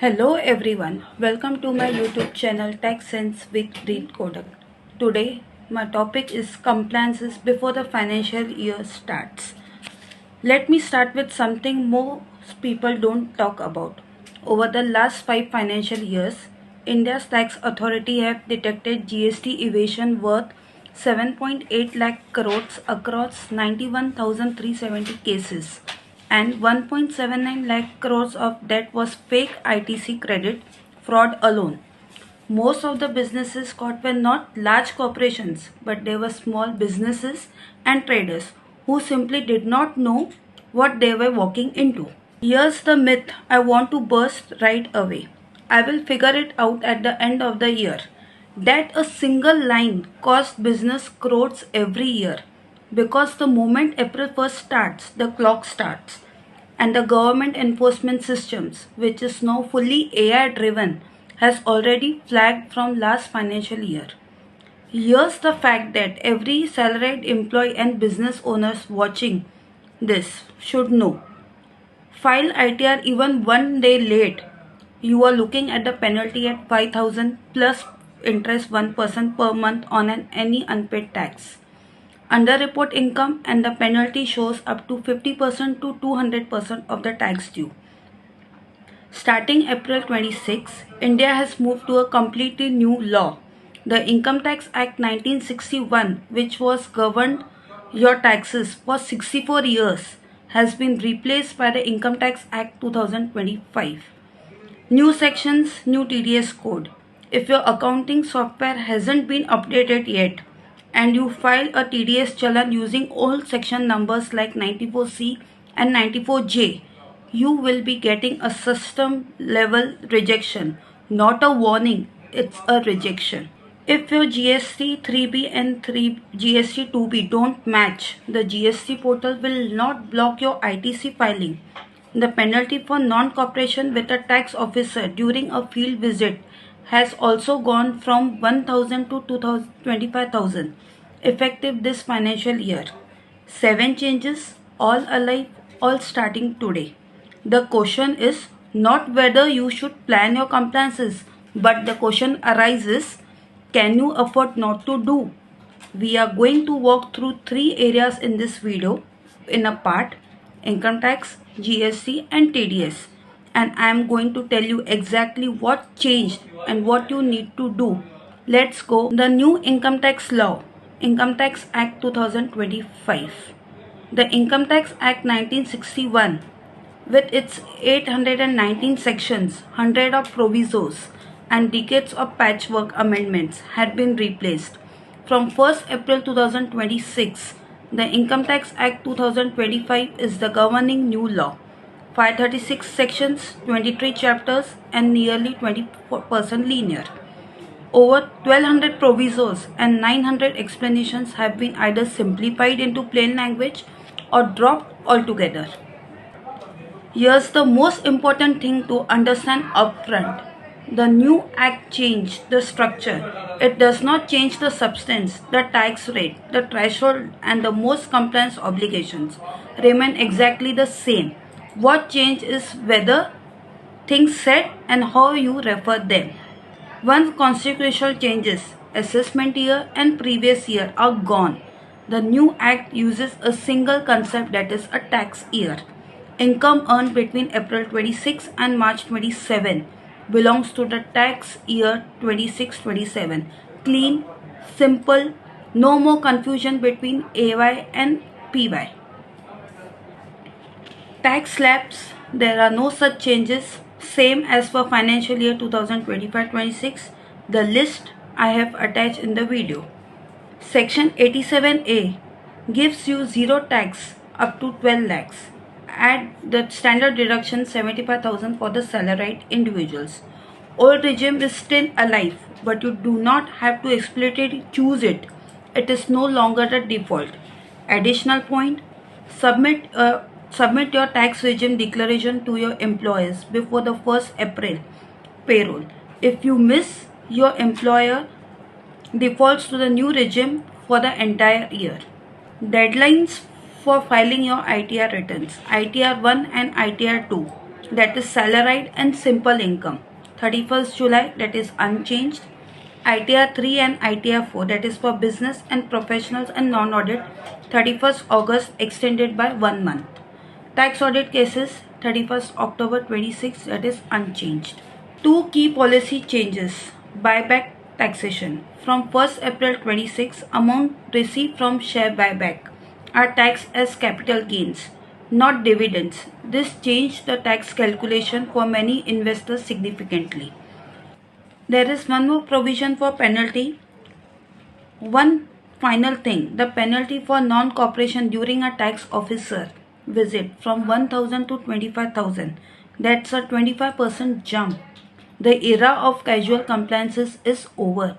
Hello everyone, welcome to my YouTube channel Tech Sense with Reed Kodak. Today my topic is compliances before the financial year starts. Let me start with something most people don't talk about. Over the last 5 financial years, India's tax authority have detected GST evasion worth 7.8 lakh crores across 91,370 cases, and 1.79 lakh crores of that was fake ITC credit fraud alone. Most of the businesses caught were not large corporations, but they were small businesses and traders who simply did not know what they were walking into. Here's the myth I want to burst right away. I will figure it out at the end of the year. That a single line costs business crores every year, because the moment April 1st starts, the clock starts, and the government enforcement systems, which is now fully AI driven, has already flagged from last financial year. Here's the fact that every salaried employee and business owners watching this should know. File ITR even one day late, you are looking at the penalty at 5,000 plus interest 1% per month on any unpaid tax. Underreport income and the penalty shows up to 50% to 200% of the tax due. Starting April 26, India has moved to a completely new law. The Income Tax Act 1961, which was governed your taxes for 64 years, has been replaced by the Income Tax Act 2025. New sections, new TDS code. If your accounting software hasn't been updated yet and you file a TDS challan using old section numbers like 94C and 94J, you will be getting a system level rejection, not a warning, it's a rejection. If your GST 3B and GST 2B don't match, the GST portal will not block your ITC filing. The penalty for non-cooperation with a tax officer during a field visit has also gone from 1,000 to 25,000 effective this financial year. 7 changes, all alive, all starting today. The question is not whether you should plan your compliances, but the question arises, can you afford not to do? We are going to walk through 3 areas in this video in a part: income tax, GST and TDS, and I am going to tell you exactly what changed and what you need to do. Let's go. The new income tax law, Income Tax Act 2025. The Income Tax Act 1961, with its 819 sections, 100 of provisos, and decades of patchwork amendments, had been replaced. From 1st April 2026, the Income Tax Act 2025 is the governing new law. 536 sections, 23 chapters, and nearly 20% linear. Over 1200 provisos and 900 explanations have been either simplified into plain language or dropped altogether. Here's the most important thing to understand upfront. The new act changed the structure. It does not change the substance, the tax rate, the threshold, and the most compliance obligations remain exactly the same. What changed is whether things said and how you refer them. Once consequential changes, assessment year and previous year are gone. The new act uses a single concept, that is a tax year. Income earned between April 26 and March 27 belongs to the tax year 26-27. Clean, simple, no more confusion between AY and PY. Tax slabs, there are no such changes, same as for financial year 2025-26. The list I have attached in the video. Section 87A gives you zero tax up to 12 lakhs. Add the standard deduction 75,000 for the salaried individuals. Old regime is still alive, but you do not have to explicitly choose it. It is no longer the default. Additional point, submit your tax regime declaration to your employers before the 1st April payroll. If you miss, your employer defaults to the new regime for the entire year. Deadlines for filing your ITR returns: ITR 1 and ITR 2. that is salaried and simple income. 31st July, that is unchanged. ITR 3 and ITR 4, that is for business and professionals and non-audit. 31st August extended by 1 month. Tax audit cases 31st October 26, that is unchanged. Two key policy changes. Buyback taxation. From 1st April 26, amount received from share buyback are taxed as capital gains, not dividends. This changed the tax calculation for many investors significantly. There is one more provision for penalty. One final thing, the penalty for non-cooperation during a tax officer visit from 1,000 to 25,000. That's a 25% jump. The era of casual compliances is over.